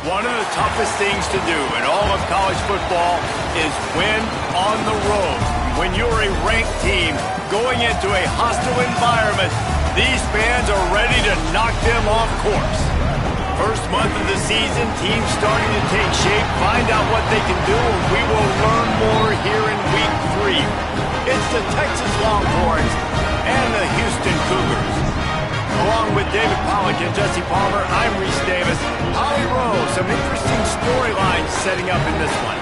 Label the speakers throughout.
Speaker 1: One of the toughest things to do in all of college football is win on the road. When you're a ranked team going into a hostile environment, these fans are ready to knock them off course. First month of the season, teams starting to take shape, find out what they can do, and we will learn more here in Week 3. It's the Texas Longhorns and the Houston Cougars. Along with David Pollack and Jesse Palmer, I'm Reese Davis. Holly Rowe, some interesting storylines setting up in this one.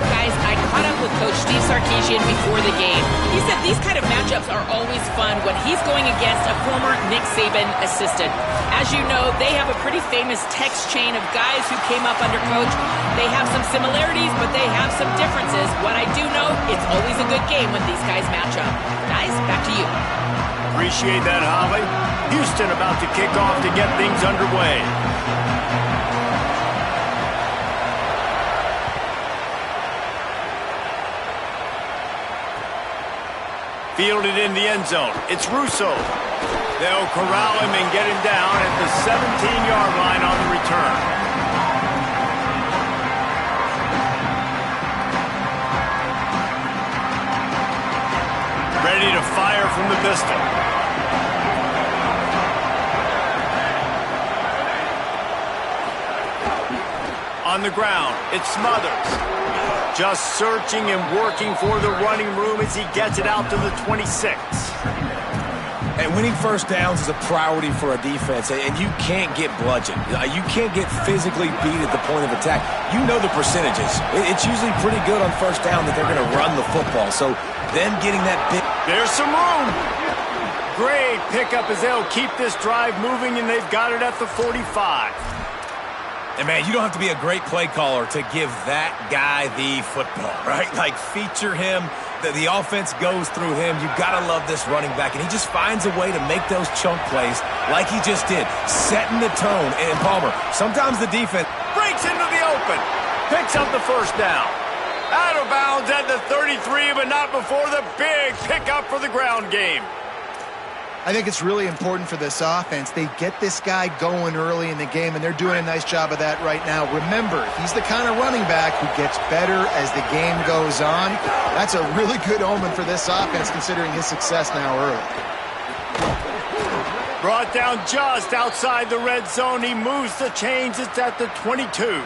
Speaker 2: Guys, I caught up with Coach Steve Sarkisian before the game. He said these kind of matchups are always fun when he's going against a former Nick Saban assistant. As you know, they have a pretty famous text chain of guys who came up under Coach. They have some similarities, but they have some differences. What I do know, it's always a good game when these guys match up. Guys, back to you.
Speaker 1: Appreciate that, Holly. Houston about to kick off to get things underway. Fielded in the end zone. It's Russo. They'll corral him and get him down at the 17-yard line on the return. Ready to fire from the pistol. On the ground, it's Smothers. Just searching and working for the running room as he gets it out to the 26.
Speaker 3: And winning first downs is a priority for a defense, and you can't get bludgeoned. You can't get physically beat at the point of attack. You know the percentages. It's usually pretty good on first down that they're going to run the football. So them getting that big...
Speaker 1: There's some room. Great pickup as they'll keep this drive moving, and they've got it at the 45.
Speaker 3: And, man, you don't have to be a great play caller to give that guy the football, right? Like, feature him. The offense goes through him. You've got to love this running back. And he just finds a way to make those chunk plays like he just did, setting the tone. And, Palmer, sometimes the defense
Speaker 1: breaks into the open, picks up the first down. Out of bounds at the 33, but not before the big pickup for the ground game.
Speaker 4: I think it's really important for this offense. They get this guy going early in the game, and they're doing a nice job of that right now. Remember, he's the kind of running back who gets better as the game goes on. That's a really good omen for this offense, considering his success now early.
Speaker 1: Brought down just outside the red zone. He moves the chains. It's at the 22.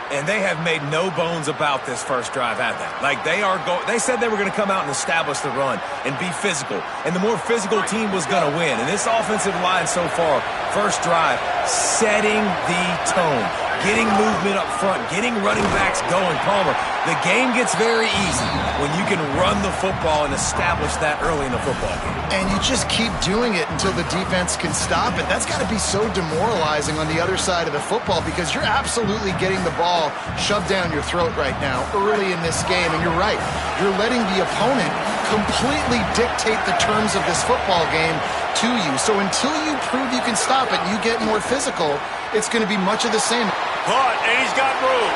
Speaker 3: And they have made no bones about this first drive, have they? Like, they said they were going to come out and establish the run and be physical. And the more physical team was going to win. And this offensive line so far, first drive, setting the tone, getting movement up front, getting running backs going. Palmer, the game gets very easy when you can run the football and establish that early in the football game.
Speaker 4: And you just keep doing it until the defense can stop it. That's got to be so demoralizing on the other side of the football, because you're absolutely getting the ball shoved down your throat right now early in this game. And you're right. You're letting the opponent completely dictate the terms of this football game to you. So until you prove you can stop it and you get more physical, it's going to be much of the same.
Speaker 1: Caught, and he's got room.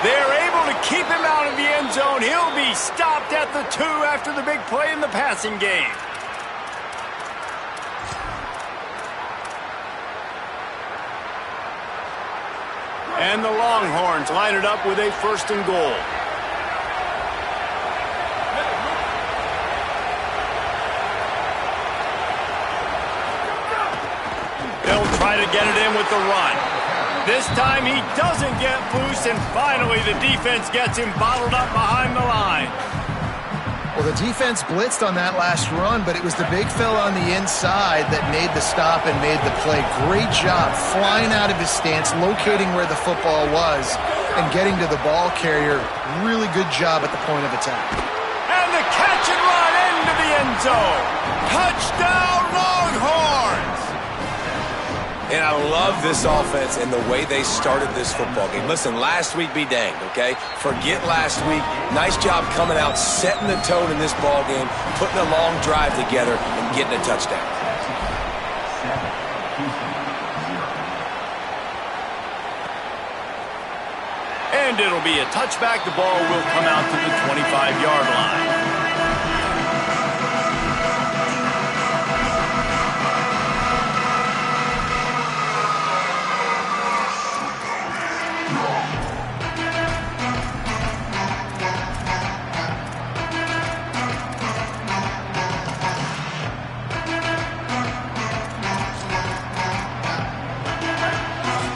Speaker 1: They're able to keep him out of the end zone. He'll be stopped at the 2 after the big play in the passing game. And the Longhorns line it up with a 1st and goal. They'll try to get it in with the run. This time he doesn't get loose, and finally the defense gets him bottled up behind the line.
Speaker 4: Well, the defense blitzed on that last run, but it was the big fella on the inside that made the stop and made the play. Great job flying out of his stance, locating where the football was, and getting to the ball carrier. Really good job at the point of attack.
Speaker 1: And the catch and run into the end zone. Touchdown, Longhorns!
Speaker 3: And I love this offense and the way they started this football game. Listen, last week be danged, okay? Forget last week. Nice job coming out, setting the tone in this ball game, putting a long drive together, and getting a touchdown.
Speaker 1: And it'll be a touchback. The ball will come out to the 25-yard line.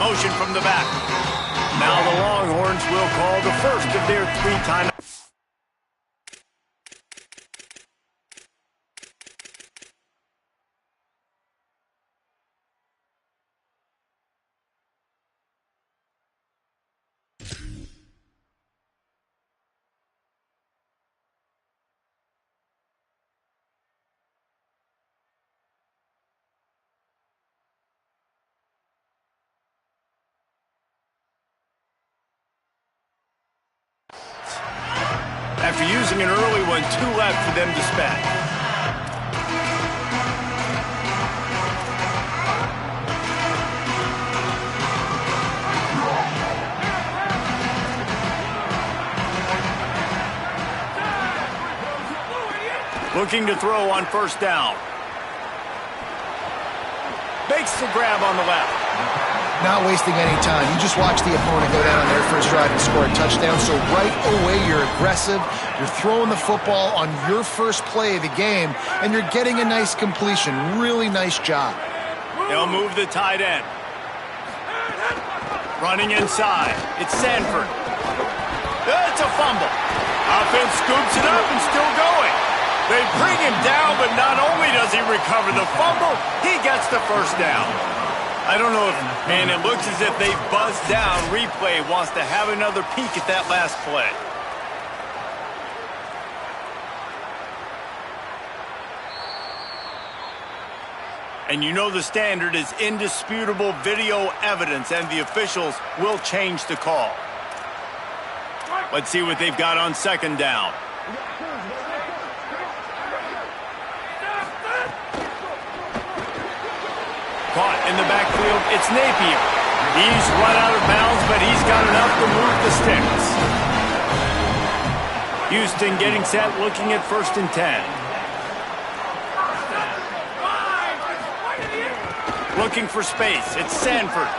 Speaker 1: Motion from the back. Now the Longhorns will call the first of their 3 timeouts. After using an early one, 2 left for them to spend. Looking to throw on first down. Makes the grab on the left.
Speaker 4: Not wasting any time. You just watch the opponent go down on their first drive and score a touchdown. So right away, you're aggressive. You're throwing the football on your first play of the game, and you're getting a nice completion. Really nice job.
Speaker 1: They'll move the tight end. Running inside. It's Sanford. It's a fumble. Offense scoops it up and still going. They bring him down, but not only does he recover the fumble, he gets the first down. I don't know if, man, it looks as if they buzzed down. Replay wants to have another peek at that last play. And you know the standard is indisputable video evidence, and the officials will change the call. Let's see what they've got on second down. Caught in the backfield, it's Napier. He's run out of bounds, but he's got enough to move the sticks. Houston getting set, looking at 1st and 10. Looking for space, it's Sanford.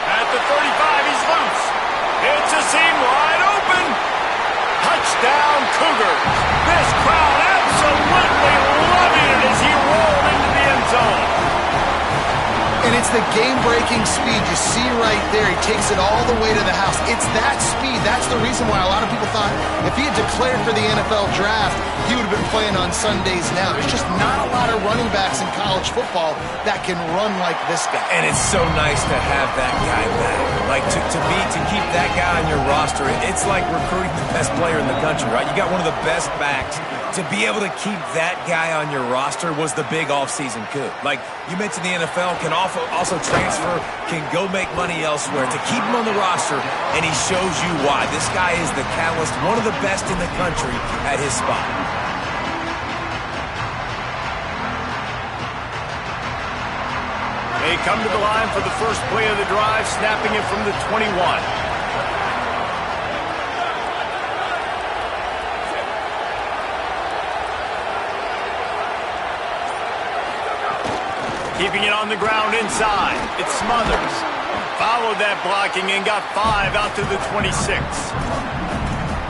Speaker 1: At the 35, he's loose. It's a seam wide open. Touchdown, Cougars. This crowd absolutely loving it as he rolled into the end zone.
Speaker 4: And it's the game-breaking speed. You see right there, he takes it all the way to the house. It's that speed. That's the reason why a lot of people thought if he had declared for the NFL draft, he would have been playing on Sundays now. There's just not a lot of running backs in college football that can run like this guy.
Speaker 3: And it's so nice to have that guy back. Like, to keep that guy on your roster, it's like recruiting the best player in the country, right? You got one of the best backs. To be able to keep that guy on your roster was the big offseason coup. Like, you mentioned the NFL can also transfer, can go make money elsewhere. To keep him on the roster, and he shows you why. This guy is the catalyst, one of the best in the country at his spot.
Speaker 1: They come to the line for the first play of the drive, snapping it from the 21. Keeping it on the ground inside. It's Smothers. Followed that blocking and got 5 out to the 26.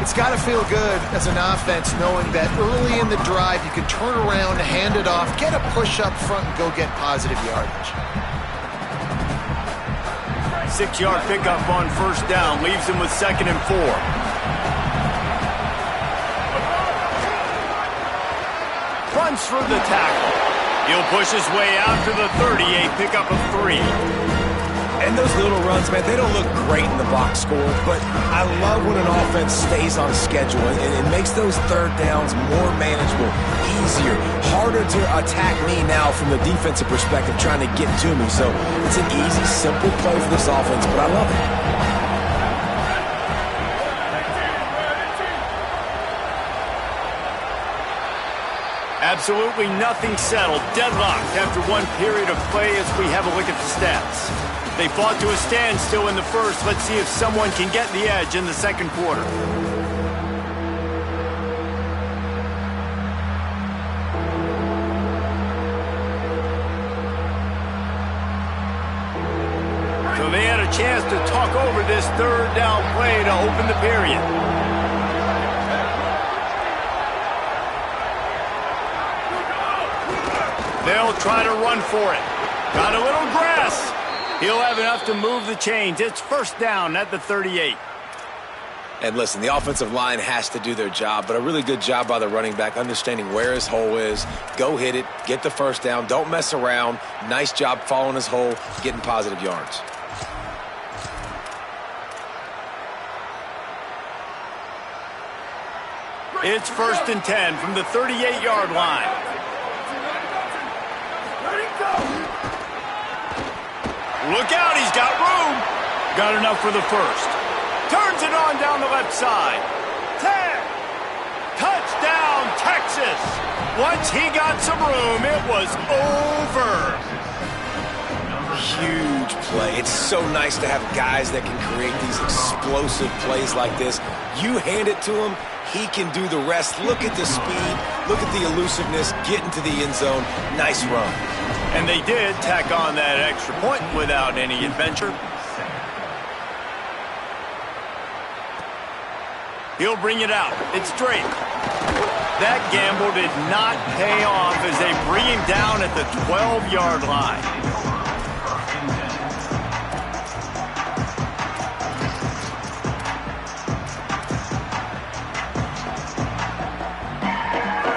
Speaker 4: It's got to feel good as an offense knowing that early in the drive you can turn around, hand it off, get a push up front, and go get positive yardage.
Speaker 1: 6-yard pickup on first down. Leaves him with 2nd and 4. Runs through the tackle. He'll push his way out to the 30, a pickup of 3.
Speaker 3: And those little runs, man, they don't look great in the box score, but I love when an offense stays on schedule and it makes those third downs more manageable, easier, harder to attack me now from the defensive perspective trying to get to me. So it's an easy, simple play for this offense, but I love it.
Speaker 1: Absolutely nothing settled. Deadlocked after one period of play as we have a look at the stats. They fought to a standstill in the first. Let's see if someone can get the edge in the second quarter. So they had a chance to talk over this third down play to open the period. They'll try to run for it. Got a little grass. He'll have enough to move the chains. It's first down at the 38.
Speaker 3: And listen, the offensive line has to do their job, but a really good job by the running back understanding where his hole is. Go hit it, get the first down, don't mess around. Nice job following his hole, getting positive yards.
Speaker 1: It's first and 10 from the 38-yard line. Look out, he's got room. Got enough for the first. Turns it on down the left side. 10. Touchdown, Texas. Once he got some room, it was over.
Speaker 3: Huge play. It's so nice to have guys that can create these explosive plays like this. You hand it to him, he can do the rest. Look at the speed. Look at the elusiveness. Get into the end zone. Nice run.
Speaker 1: And they did tack on that extra point without any adventure. He'll bring it out. It's Drake. That gamble did not pay off as they bring him down at the 12-yard line.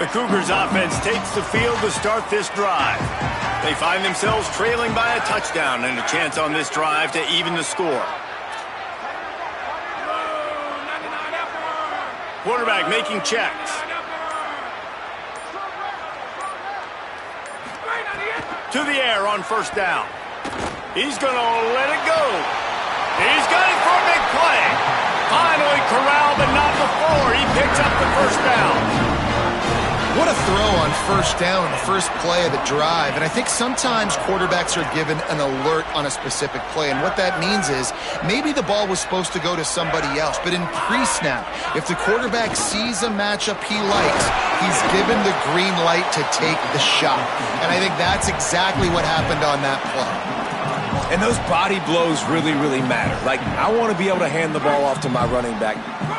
Speaker 1: The Cougars offense takes the field to start this drive. They find themselves trailing by a touchdown and a chance on this drive to even the score. Quarterback making checks. To the air on first down. He's going to let it go. He's got it for a big play. Finally corralled, but not before. He picks up the first down.
Speaker 4: What a throw on first down, the first play of the drive. And I think sometimes quarterbacks are given an alert on a specific play. And what that means is maybe the ball was supposed to go to somebody else. But in pre-snap, if the quarterback sees a matchup he likes, he's given the green light to take the shot. And I think that's exactly what happened on that play.
Speaker 3: And those body blows really, really matter. Like, I want to be able to hand the ball off to my running back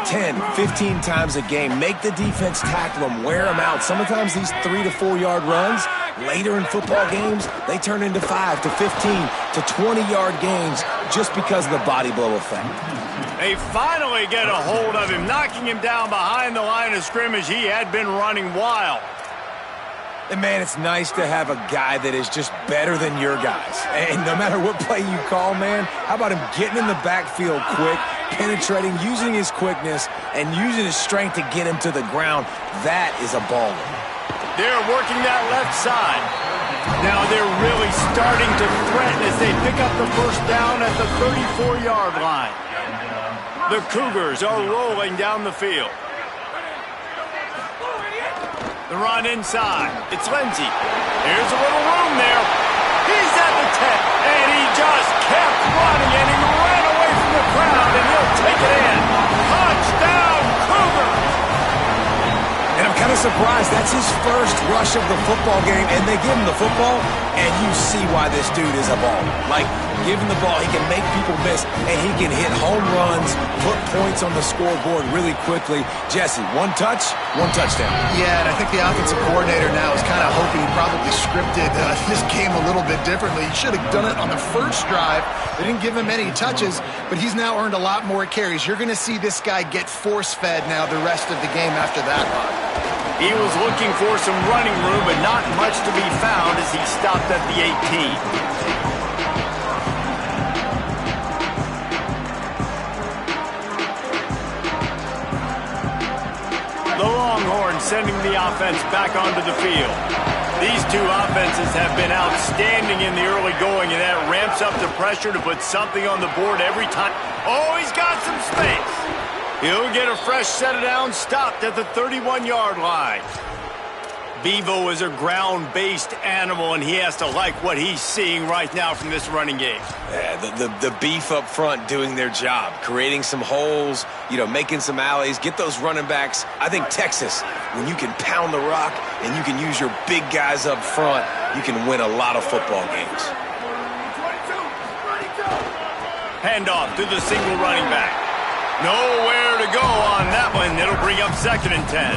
Speaker 3: 10, 15 times a game. Make the defense tackle them, wear them out. Sometimes these 3 to 4 yard runs, later in football games, they turn into 5 to 15 to 20-yard gains just because of the body blow effect.
Speaker 1: They finally get a hold of him, knocking him down behind the line of scrimmage. He had been running wild.
Speaker 3: And, man, it's nice to have a guy that is just better than your guys. And no matter what play you call, man, how about him getting in the backfield quick, penetrating, using his quickness, and using his strength to get him to the ground? That is a baller.
Speaker 1: They're working that left side. Now they're really starting to threaten as they pick up the first down at the 34-yard line. The Cougars are rolling down the field. The run inside. It's Lindsey. Here's a little room there. He's at the 10, and he just kept running, and he ran away from the crowd, and he'll take it in. Touchdown, Cougars!
Speaker 3: And I'm kind of surprised. That's his first rush of the football game, and they give him the football, and you see why this dude is a baller. Like, give him the ball, he can make people miss, and he can hit home runs, put points on the scoreboard really quickly. Jesse, one touch, one touchdown.
Speaker 4: Yeah, and I think the offensive coordinator now is kind of hoping he probably scripted this game a little bit differently. He should have done it on the first drive. They didn't give him any touches, but he's now earned a lot more carries. You're going to see this guy get force-fed now the rest of the game after that run.
Speaker 1: He was looking for some running room, but not much to be found as he stopped at the 18. The Longhorns sending the offense back onto the field. These two offenses have been outstanding in the early going, and that ramps up the pressure to put something on the board every time. Oh, he's got some space. He'll get a fresh set of downs, stopped at the 31-yard line. Bevo is a ground-based animal, and he has to like what he's seeing right now from this running game.
Speaker 3: Yeah, the beef up front doing their job, creating some holes, making some alleys, get those running backs. I think Texas, when you can pound the rock and you can use your big guys up front, you can win a lot of football games.
Speaker 1: Handoff to the single running back. Nowhere to go on that one. It'll bring up 2nd and 10.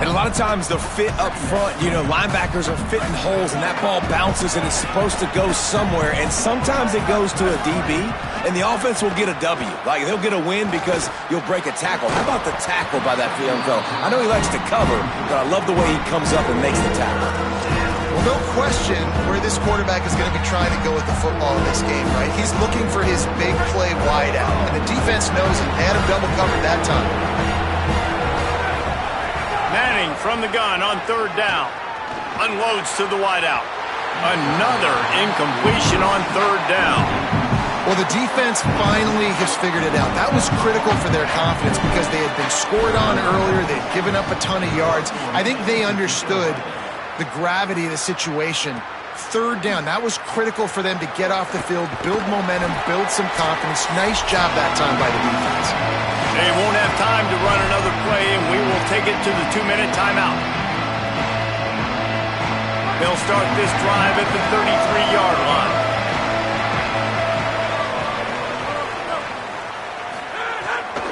Speaker 3: And a lot of times the fit up front, linebackers are fitting holes and that ball bounces and it's supposed to go somewhere. And sometimes it goes to a DB and the offense will get a W. Like they'll get a win because you'll break a tackle. How about the tackle by that young fellow? I know he likes to cover, but I love the way he comes up and makes the tackle.
Speaker 4: Well, no question where this quarterback is going to be trying to go with the football in this game, right? He's looking for his big play wide out, and the defense knows it. They had him double covered that time.
Speaker 1: Manning from the gun on third down. Unloads to the wideout. Another incompletion on third down.
Speaker 4: Well, the defense finally has figured it out. That was critical for their confidence because they had been scored on earlier. They'd given up a ton of yards. I think they understood the gravity of the situation. Third down, that was critical for them to get off the field, build momentum, build some confidence. Nice job that time by the defense.
Speaker 1: They won't have time to run another play, and we will take it to the 2-minute timeout. They'll start this drive at the 33-yard line.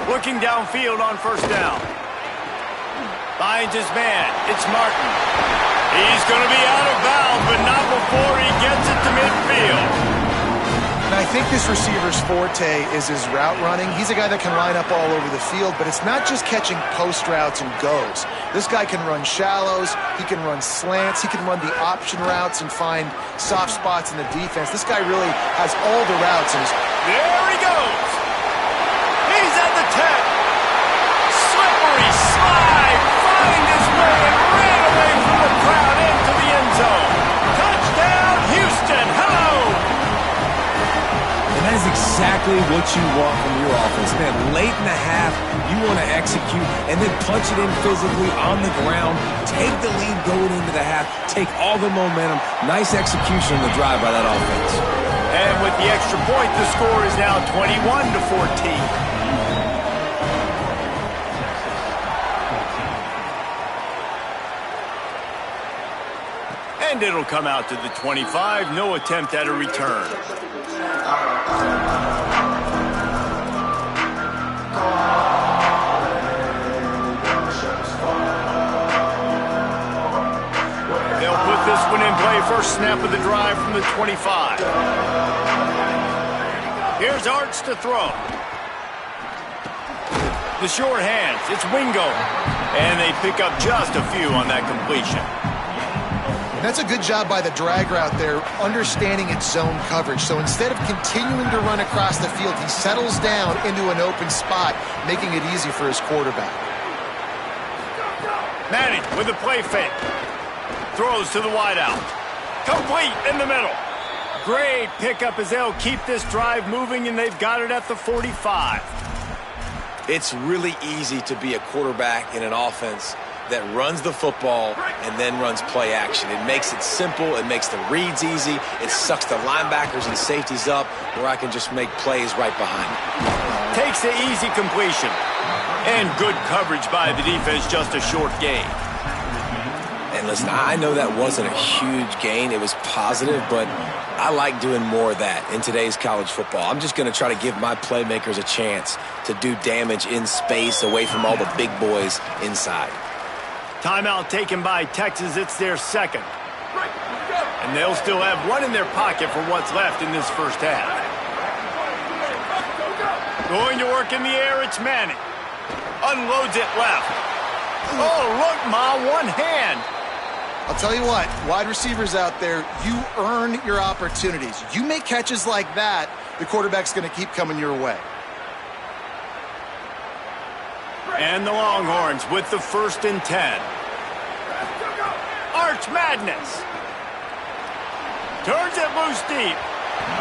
Speaker 1: Looking downfield on first down. Finds his man. It's Martin. He's going to be out of bounds, but not before he gets it to midfield.
Speaker 4: And I think this receiver's forte is his route running. He's a guy that can line up all over the field, but it's not just catching post routes and goes. This guy can run shallows, he can run slants, he can run the option routes and find soft spots in the defense. This guy really has all the routes.
Speaker 1: There he goes. He's at the 10. Slippery slide. Find his way and ran away from the crowd into the end zone. Touchdown, Houston. Hello.
Speaker 3: And that is exactly what you want from your offense. Man, late in the half, you want to execute and then punch it in physically on the ground. Take the lead going into the half. Take all the momentum. Nice execution on the drive by that offense.
Speaker 1: And with the extra point, the score is now 21-14. And it'll come out to the 25. No attempt at a return. They'll put this one in play. First snap of the drive from the 25. Here's Arts to throw. The short hands. It's Wingo. And they pick up just a few on that completion.
Speaker 4: That's a good job by the drag route there, understanding its zone coverage. So instead of continuing to run across the field, he settles down into an open spot, making it easy for his quarterback.
Speaker 1: Manning with a play fake. Throws to the wideout. Complete in the middle. Great pickup as they'll keep this drive moving, and they've got it at the 45.
Speaker 3: It's really easy to be a quarterback in an offense that runs the football and then runs play action. It makes it simple. It makes the reads easy. It sucks the linebackers and safeties up where I can just make plays right behind it.
Speaker 1: Takes the easy completion. And good coverage by the defense, just a short gain.
Speaker 3: And listen, I know that wasn't a huge gain. It was positive, but I like doing more of that in today's college football. I'm just going to try to give my playmakers a chance to do damage in space away from all the big boys inside.
Speaker 1: Timeout taken by Texas. It's their second. And they'll still have one in their pocket for what's left in this first half. Going to work in the air, it's Manning. Unloads it left. Oh, look, Ma, one hand.
Speaker 4: I'll tell you what, wide receivers out there, you earn your opportunities. You make catches like that, the quarterback's going to keep coming your way.
Speaker 1: And the Longhorns with the 1st and 10. Arch Madness. Turns it loose deep.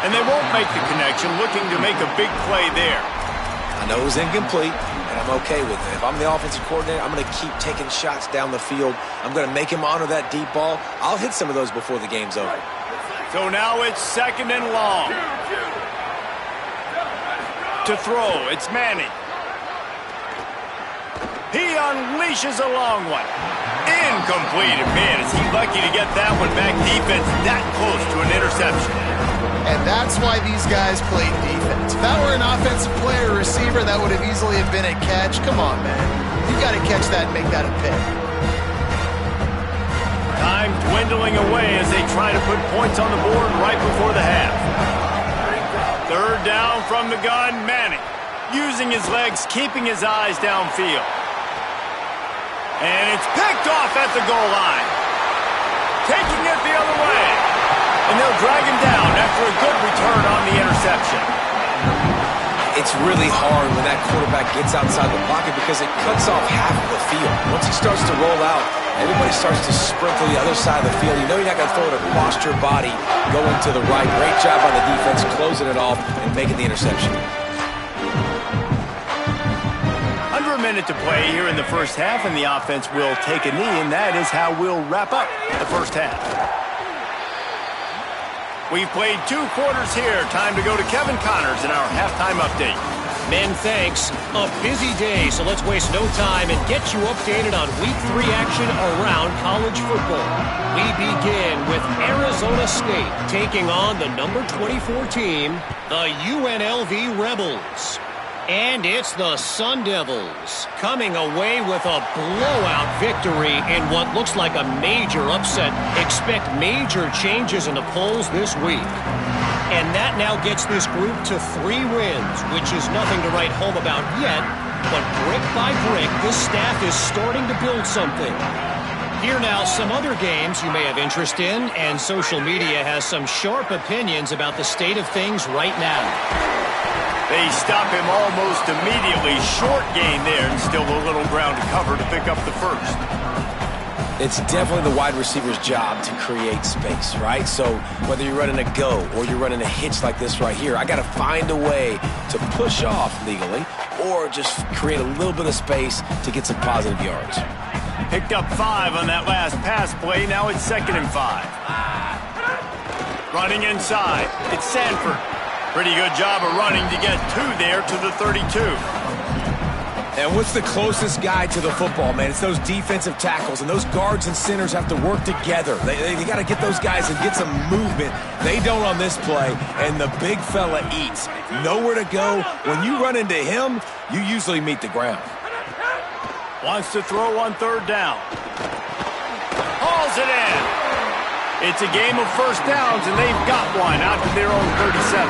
Speaker 1: And they won't make the connection, looking to make a big play there.
Speaker 3: I know it was incomplete, and I'm okay with it. If I'm the offensive coordinator, I'm going to keep taking shots down the field. I'm going to make him honor that deep ball. I'll hit some of those before the game's over.
Speaker 1: So now it's 2nd and long. To throw, it's Manning. He unleashes a long one. Incomplete. Man, is he lucky to get that one back. Defense that close to an interception.
Speaker 4: And that's why these guys played defense. If that were an offensive player or receiver, that would have easily have been a catch. Come on, man. You got to catch that and make that a pick.
Speaker 1: time dwindling away as they try to put points on the board right before the half. Third down from the gun, Manning. Using his legs, keeping his eyes downfield. And it's picked off at the goal line. Taking it the other way. And they'll drag him down after a good return on the interception.
Speaker 5: It's really hard when that quarterback gets outside the pocket because it cuts off half of the field. Once he starts to roll out, everybody starts to sprint to the other side of the field. You know you're not going to throw it across your body going to the right. Great job by the defense closing it off and making the interception.
Speaker 1: Under a minute to play here in the first half, and the offense will take a knee, and that is how we'll wrap up the first half. We've played 2 quarters here. Time to go to Kevin Connors in our halftime update.
Speaker 6: Men, thanks. A busy day, so let's waste no time and get you updated on Week 3 action around college football. We begin with Arizona State taking on the number 24 team, the UNLV Rebels. And it's the Sun Devils coming away with a blowout victory in what looks like a major upset. Expect major changes in the polls this week. And that now gets this group to 3 wins, which is nothing to write home about yet. But brick by brick, this staff is starting to build something. Here now, some other games you may have interest in, and social media has some sharp opinions about the state of things right now.
Speaker 1: They stop him almost immediately. Short gain there, and still a little ground to cover to pick up the first.
Speaker 5: It's definitely the wide receiver's job to create space, right? So whether you're running a go or you're running a hitch like this right here, I got to find a way to push off legally or just create a little bit of space to get some positive yards.
Speaker 1: Picked up 5 on that last pass play. Now it's 2nd and 5. Running inside. It's Sanford. Pretty good job of running to get 2 there to the 32.
Speaker 3: And what's the closest guy to the football, man? It's those defensive tackles, and those guards and centers have to work together. They got to get those guys and get some movement. They don't on this play, and the big fella eats. Nowhere to go. When you run into him, you usually meet the ground.
Speaker 1: Wants to throw on 3rd down. Hauls it in. It's a game of first downs, and they've got one out to their own 37.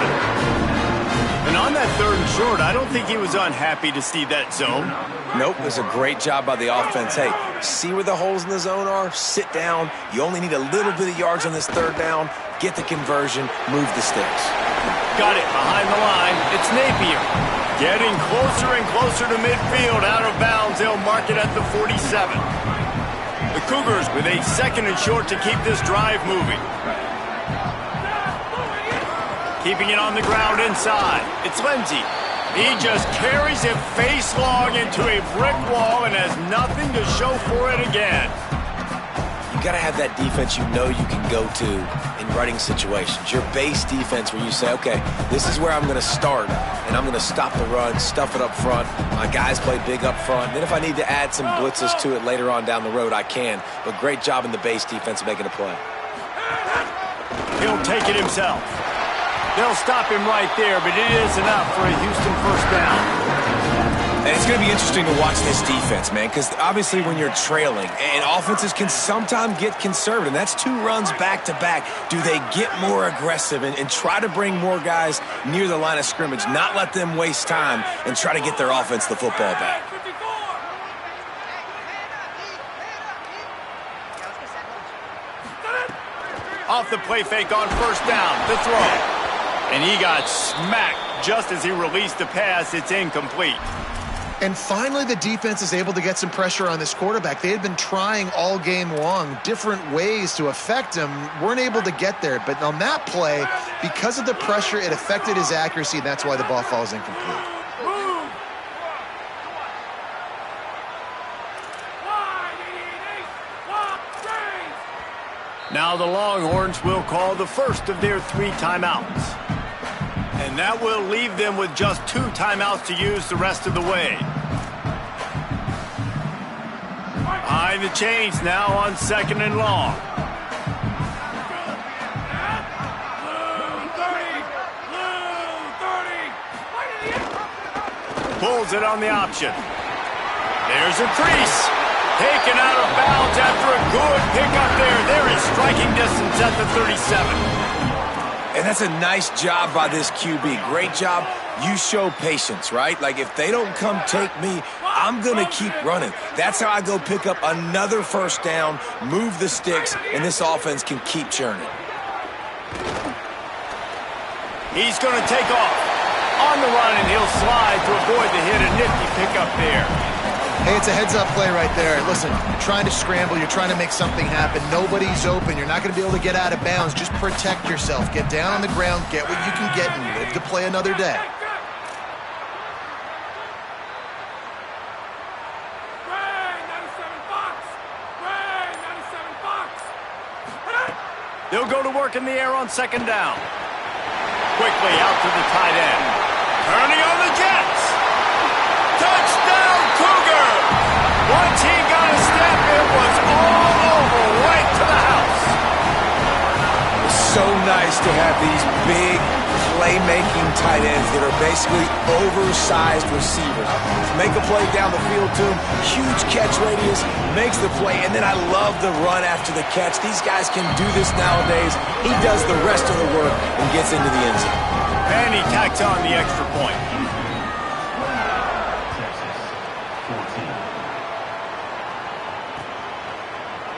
Speaker 1: And on that 3rd and short, I don't think he was unhappy to see that zone.
Speaker 5: Nope, it was a great job by the offense. Hey, see where the holes in the zone are? Sit down. You only need a little bit of yards on this 3rd down. Get the conversion. Move the sticks.
Speaker 1: Got it behind the line. It's Napier. Getting closer and closer to midfield. Out of bounds. They'll mark it at the 47. The Cougars with a 2nd and short to keep this drive moving. Keeping it on the ground inside. It's Lindsey. He just carries it face long into a brick wall and has nothing to show for it again.
Speaker 5: You got to have that defense you know you can go to in running situations. Your base defense where you say, okay, this is where I'm going to start, and I'm going to stop the run, stuff it up front. My guys play big up front. Then if I need to add some blitzes to it later on down the road, I can. But great job in the base defense making a play.
Speaker 1: He'll take it himself. They'll stop him right there, but it is enough for a Houston first down.
Speaker 3: And it's going to be interesting to watch this defense, man, because obviously when you're trailing, and offenses can sometimes get conservative, and that's 2 runs back-to-back. Do they get more aggressive and try to bring more guys near the line of scrimmage, not let them waste time, and try to get their offense the football back?
Speaker 1: Off the play fake on first down, the throw. And he got smacked just as he released the pass. It's incomplete.
Speaker 4: And finally, the defense is able to get some pressure on this quarterback. They had been trying all game long different ways to affect him, weren't able to get there. But on that play, because of the pressure, it affected his accuracy, and that's why the ball falls incomplete.
Speaker 1: Now the Longhorns will call the first of their 3 timeouts. And that will leave them with just 2 timeouts to use the rest of the way. Behind the chains now on 2nd and long. Pulls it on the option. There's a crease. Taken out of bounds after a good pickup there. They're in striking distance at the 37.
Speaker 3: And that's a nice job by this QB. Great job. You show patience, right? Like, if they don't come take me, I'm going to keep running. That's how I go pick up another first down, move the sticks, and this offense can keep churning.
Speaker 1: He's going to take off on the run, and he'll slide to avoid the hit. A nifty pickup there.
Speaker 4: Hey, it's a heads-up play right there. Listen, you're trying to scramble. You're trying to make something happen. Nobody's open. You're not going to be able to get out of bounds. Just protect yourself. Get down on the ground. Get what you can get and live to play another day.
Speaker 1: They'll go to work in the air on second down. Quickly out to the tight end. Turning on the Jets. Touchdown, Cougar! Once he got a step, it was all over, right to the house.
Speaker 3: It's so nice to have these big, playmaking tight ends that are basically oversized receivers. Make a play down the field to him, huge catch radius, makes the play, and then I love the run after the catch. These guys can do this nowadays. He does the rest of the work and gets into the end zone.
Speaker 1: And he tacks on the extra point.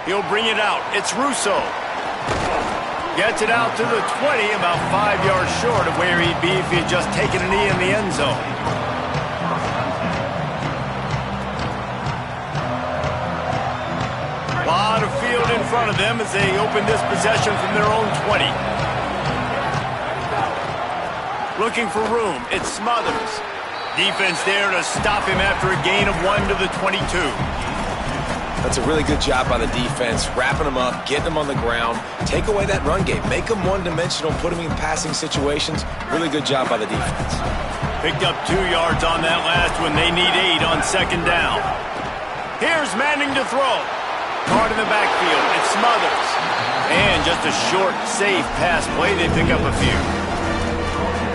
Speaker 1: He'll bring it out. It's Russo. Gets it out to the 20, about 5 yards short of where he'd be if he had just taken a knee in the end zone. A lot of field in front of them as they open this possession from their own 20. Looking for room. It's Smothers. Defense there to stop him after a gain of 1 to the 22.
Speaker 5: That's a really good job by the defense, wrapping them up, getting them on the ground, take away that run game, make them one-dimensional, put them in passing situations. Really good job by the defense.
Speaker 1: Picked up 2 yards on that last one. They need 8 on second down. Here's Manning to throw. Card in the backfield. It's Smothers. And just a short, safe pass play. They pick up a few.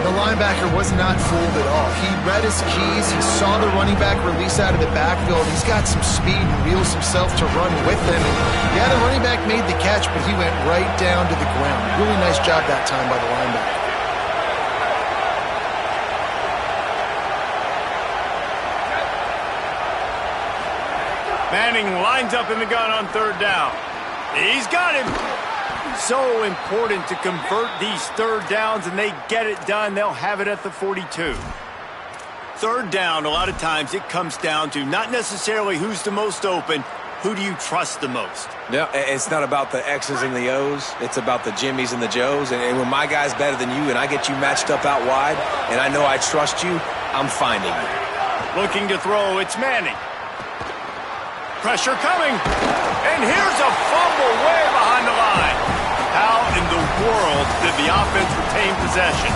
Speaker 4: The linebacker was not fooled at all. He read his keys. He saw the running back release out of the backfield. He's got some speed and wheels himself to run with him. And yeah, the running back made the catch, but he went right down to the ground. Really nice job that time by the linebacker.
Speaker 1: Manning lines up in the gun on third down. He's got him. So important to convert these third downs, and they get it done. They'll have it at the 42. Third down, a lot of times it comes down to not necessarily who's the most open, who do you trust the most?
Speaker 5: No, it's not about the X's and the O's. It's about the Jimmys and the Joes. And when my guy's better than you and I get you matched up out wide and I know I trust you, I'm finding you.
Speaker 1: Looking to throw, it's Manning. Pressure coming. And here's a fumble way behind the line. How in the world did the offense retain possession?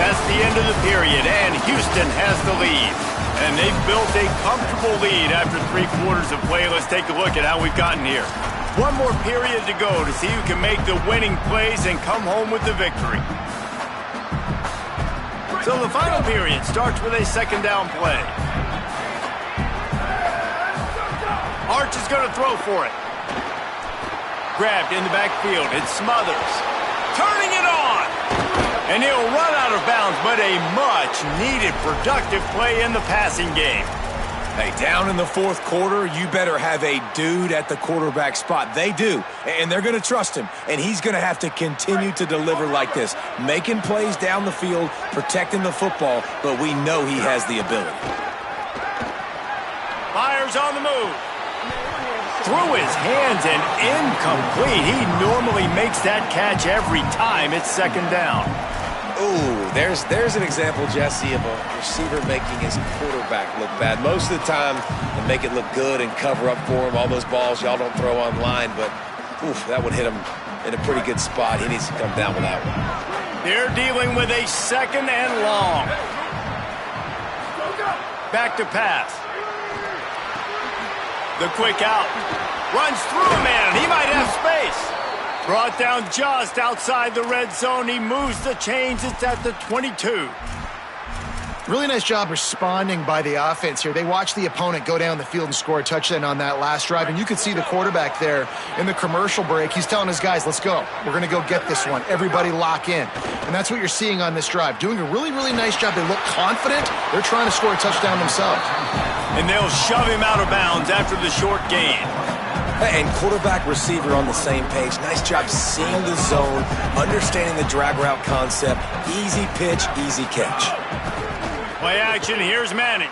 Speaker 1: That's the end of the period, and Houston has the lead. And they've built a comfortable lead after 3 quarters of play. Let's take a look at how we've gotten here. One more period to go to see who can make the winning plays and come home with the victory. So the final period starts with a second down play. Arch is going to throw for it. Grabbed in the backfield. It's Smothers. Turning it on. And he'll run out of bounds, but a much-needed productive play in the passing game.
Speaker 3: Hey, down in the fourth quarter, you better have a dude at the quarterback spot. They do, and they're going to trust him. And he's going to have to continue to deliver like this, making plays down the field, protecting the football, but we know he has the ability.
Speaker 1: Myers on the move. Through his hands and incomplete. He normally makes that catch every time. It's second down.
Speaker 5: Ooh, there's an example, Jesse, of a receiver making his quarterback look bad. Most of the time, they make it look good and cover up for him. All those balls y'all don't throw online, but oof, that would hit him in a pretty good spot. He needs to come down with that one.
Speaker 1: They're dealing with a second and long. Back to pass. The quick out. Runs through a man. He might have space. Brought down just outside the red zone. He moves the chains. It's at the 22.
Speaker 4: Really nice job responding by the offense here. They watched the opponent go down the field and score a touchdown on that last drive, and you could see the quarterback there in the commercial break. He's telling his guys, let's go. We're going to go get this one. Everybody lock in. And that's what you're seeing on this drive. Doing a really, really nice job. They look confident. They're trying to score a touchdown themselves.
Speaker 1: And they'll shove him out of bounds after the short gain.
Speaker 5: And quarterback, receiver on the same page. Nice job seeing the zone, understanding the drag route concept. Easy pitch, easy catch.
Speaker 1: Play action, here's Manning.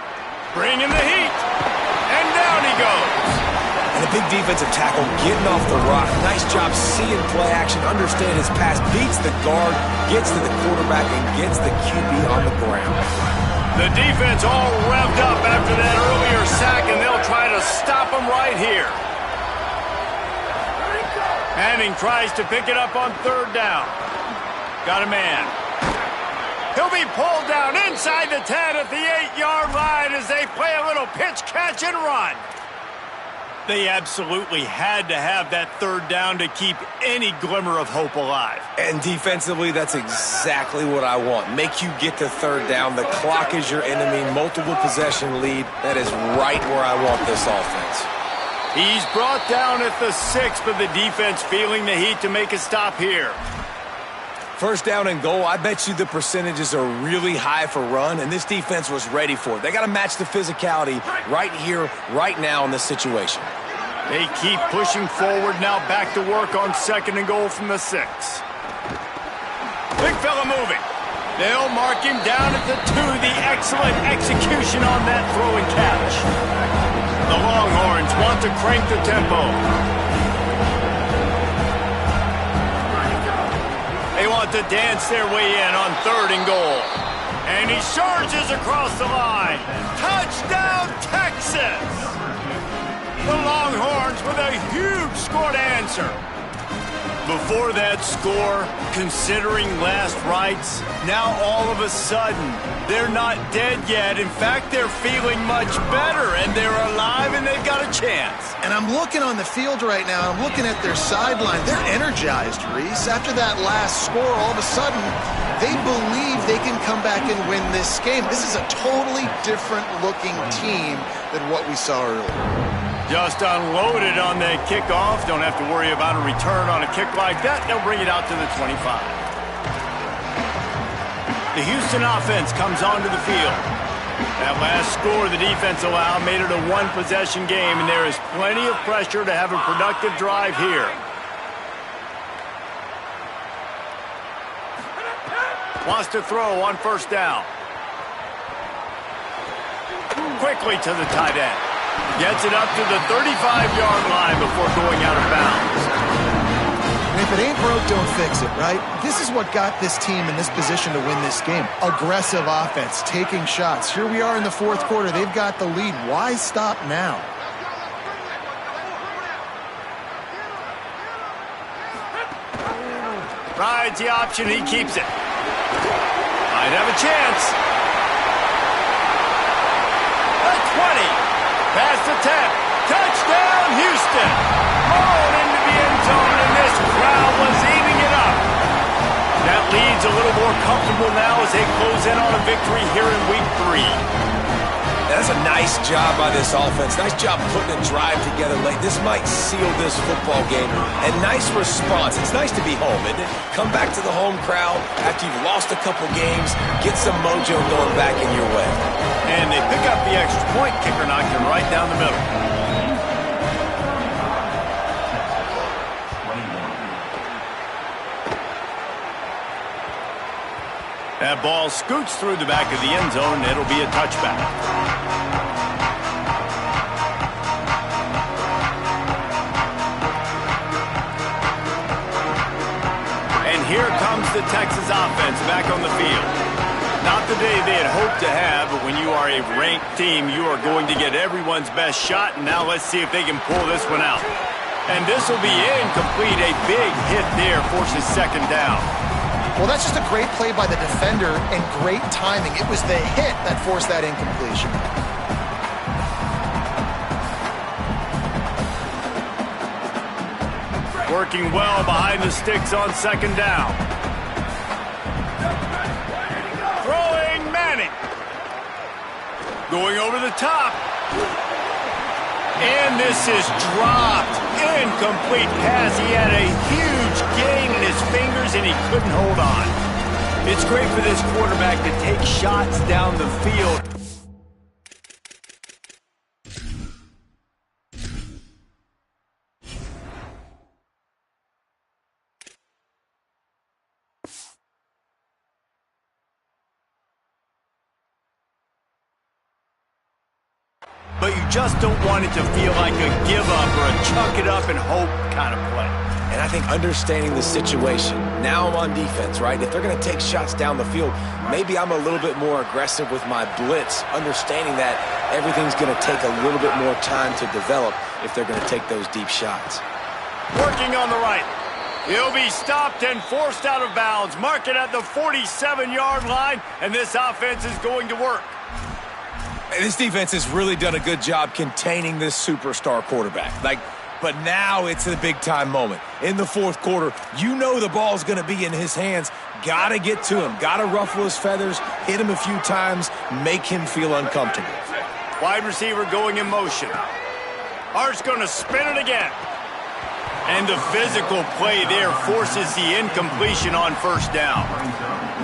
Speaker 1: Bringing the heat. And down he goes.
Speaker 5: And a big defensive tackle getting off the rock. Nice job seeing play action, understand his pass, beats the guard, gets to the quarterback, and gets the QB on the ground.
Speaker 1: The defense all revved up after that earlier sack, and they'll try to stop him right here. Manning tries to pick it up on third down. Got a man. He'll be pulled down inside the 10 at the 8-yard line as they play a little pitch, catch, and run. They absolutely had to have that third down to keep any glimmer of hope alive.
Speaker 5: And defensively, that's exactly what I want. Make you get to third down. The clock is your enemy. Multiple possession lead. That is right where I want this offense.
Speaker 1: He's brought down at the 6th, but the defense feeling the heat to make a stop here.
Speaker 5: First down and goal, I bet you the percentages are really high for run, and this defense was ready for it. They got to match the physicality right here, right now in this situation.
Speaker 1: They keep pushing forward, now back to work on 2nd and goal from the 6. Big fella moving. They'll mark him down at the 2. The excellent execution on that throw and catch. The Longhorns want to crank the tempo. They want to dance their way in on 3rd and goal. And he surges across the line. Touchdown, Texas! The Longhorns with a huge score to answer. Before that score, considering last rites, now all of a sudden, they're not dead yet. In fact, they're feeling much better, and they're alive, and they've got a chance.
Speaker 4: And I'm looking on the field right now. I'm looking at their sideline. They're energized, Reese. After that last score, all of a sudden, they believe they can come back and win this game. This is a totally different-looking team than what we saw earlier.
Speaker 1: Just unloaded on that kickoff. Don't have to worry about a return on a kick like that. They'll bring it out to the 25. The Houston offense comes onto the field. That last score the defense allowed made it a one-possession game, and there is plenty of pressure to have a productive drive here. Wants to throw on 1st down. Quickly to the tight end. Gets it up to the 35-yard line before going out of bounds.
Speaker 4: And if it ain't broke, don't fix it, right? This is what got this team in this position to win this game. Aggressive offense, taking shots. Here we are in the 4th quarter. They've got the lead. Why stop now?
Speaker 1: Rides the option. He keeps it. Might have a chance. The 20. Past the 10. Touchdown, Houston. Rolled into the end zone, and this crowd was eating it up. That lead's a little more comfortable now as they close in on a victory here in Week 3.
Speaker 5: That's a nice job by this offense. Nice job putting a drive together late. This might seal this football game. And nice response. It's nice to be home, isn't it? Come back to the home crowd after you've lost a couple games. Get some mojo going back in your way.
Speaker 1: And they pick up the extra point. Kicker knocked him right down the middle. That ball scoots through the back of the end zone, and it'll be a touchback. And here comes the Texas offense back on the field. Not the day they had hoped to have, but when you are a ranked team, you are going to get everyone's best shot, and now let's see if they can pull this one out. And this will be incomplete. A big hit there forces 2nd down.
Speaker 4: Well, that's just a great play by the defender and great timing. It was the hit that forced that incompletion.
Speaker 1: Working well behind the sticks on 2nd down. Throwing Manning. Going over the top. And this is dropped. Incomplete pass. He had a huge gain in his fingers, and he couldn't hold on. It's great for this quarterback to take shots down the field. But you just don't want it to feel like a give up or a chuck it up and hope kind of play.
Speaker 5: And I think understanding the situation, now I'm on defense, right? If they're going to take shots down the field, maybe I'm a little bit more aggressive with my blitz, understanding that everything's going to take a little bit more time to develop if they're going to take those deep shots.
Speaker 1: Working on the right. He'll be stopped and forced out of bounds. Mark it at the 47-yard line, and this offense is going to work.
Speaker 3: This defense has really done a good job containing this superstar quarterback. But now it's a big-time moment. In the fourth quarter, you know the ball's going to be in his hands. Got to get to him. Got to ruffle his feathers, hit him a few times, make him feel uncomfortable.
Speaker 1: Wide receiver going in motion. Hart's going to spin it again. And the physical play there forces the incompletion on first down.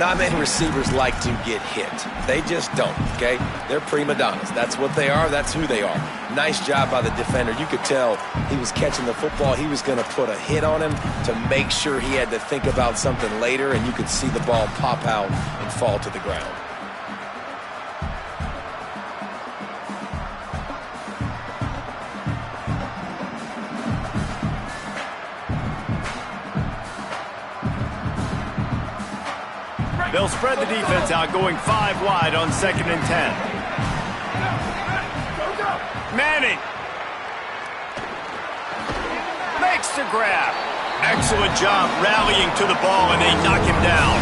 Speaker 5: Not many receivers like to get hit. They just don't, okay? They're prima donnas. That's what they are. That's who they are. Nice job by the defender. You could tell he was catching the football. He was going to put a hit on him to make sure he had to think about something later, and you could see the ball pop out and fall to the ground.
Speaker 1: They'll spread the defense out, going 5 wide on 2nd and 10. Manning makes the grab. Excellent job rallying to the ball, and they knock him down.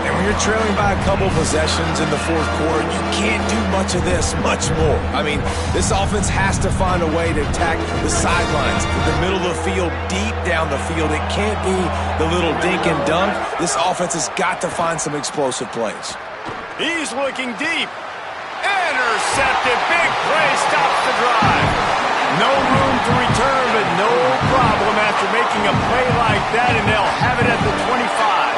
Speaker 3: And when you're trailing by a couple possessions in the fourth quarter, you can't do much of this, much more. I mean, this offense has to find a way to attack the sidelines, the middle of the field, deep down the field. It can't be the little dink and dunk. This offense has got to find some explosive plays.
Speaker 1: He's looking deep. Intercepted. Big play stops the drive. No room to return, but no problem after making a play like that, and they'll have it at the 25.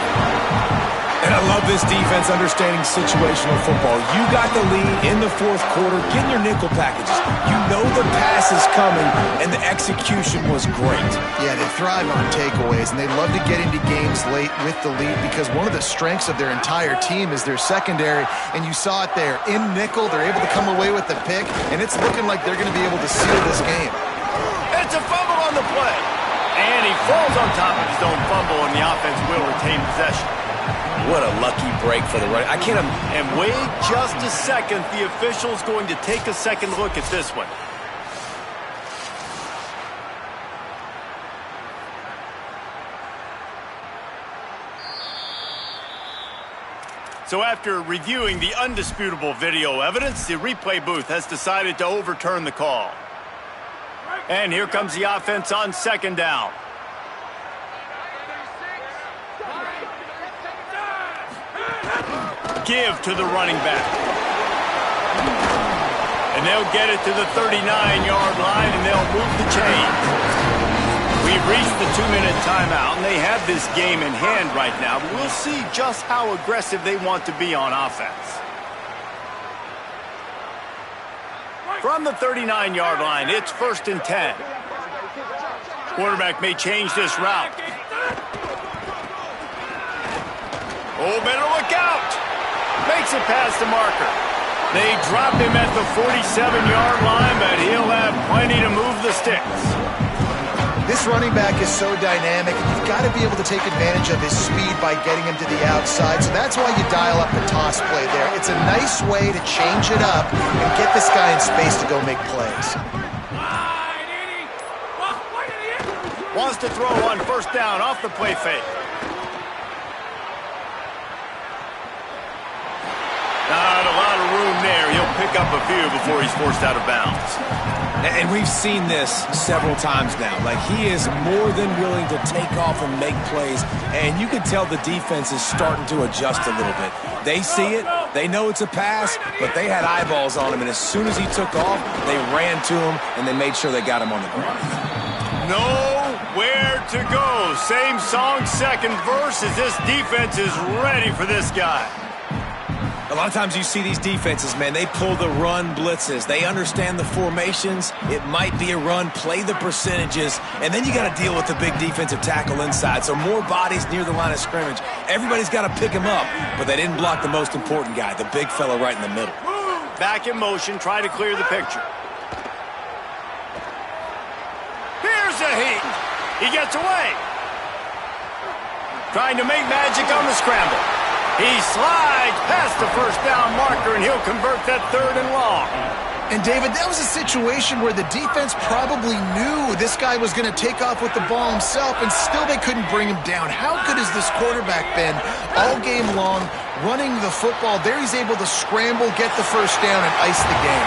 Speaker 3: And I love this defense understanding situational football. You got the lead in the fourth quarter. Get in your nickel packages. You know the pass is coming, and the execution was great.
Speaker 4: Yeah, they thrive on takeaways, and they love to get into games late with the lead because one of the strengths of their entire team is their secondary, and you saw it there. In nickel, they're able to come away with the pick, and it's looking like they're going to be able to seal this game.
Speaker 1: It's a fumble on the play. And he falls on top of his own fumble, and the offense will retain possession.
Speaker 5: What a lucky break for the running. I can't.
Speaker 1: And wait just a second. The official's going to take a second look at this one. So after reviewing the undisputable video evidence, the replay booth has decided to overturn the call. And here comes the offense on 2nd down. Give to the running back. And they'll get it to the 39-yard line, and they'll move the chains. We've reached the 2-minute timeout, and they have this game in hand right now, but we'll see just how aggressive they want to be on offense. From the 39-yard line, it's 1st and 10. Quarterback may change this route. Oh, better look out. Makes it past the marker. They drop him at the 47-yard line, but he'll have plenty to move the sticks.
Speaker 4: This running back is so dynamic, and you've got to be able to take advantage of his speed by getting him to the outside, so that's why you dial up the toss play there. It's a nice way to change it up and get this guy in space to go make plays.
Speaker 1: Wants to throw on 1st down off the play fake. Not a lot of room there. He'll pick pick up a few before he's forced out of bounds.
Speaker 3: And we've seen this several times now. Like, he is more than willing to take off and make plays, and you can tell the defense is starting to adjust a little bit. They see it, they know it's a pass, but they had eyeballs on him, and as soon as he took off, they ran to him, and they made sure they got him on the ground.
Speaker 1: Nowhere to go. Same song, second verse, as this defense is ready for this guy.
Speaker 3: A lot of times you see these defenses, man, they pull the run blitzes. They understand the formations. It might be a run, play the percentages, and then you got to deal with the big defensive tackle inside. So more bodies near the line of scrimmage. Everybody's got to pick him up, but they didn't block the most important guy, the big fella right in the middle.
Speaker 1: Back in motion, try to clear the picture. Here's a heat. He gets away. Trying to make magic on the scramble. He slides past the first down marker, and he'll convert that 3rd and long.
Speaker 4: And, David, that was a situation where the defense probably knew this guy was going to take off with the ball himself, and still they couldn't bring him down. How good has this quarterback been all game long, running the football? There he's able to scramble, get the first down, and ice the game.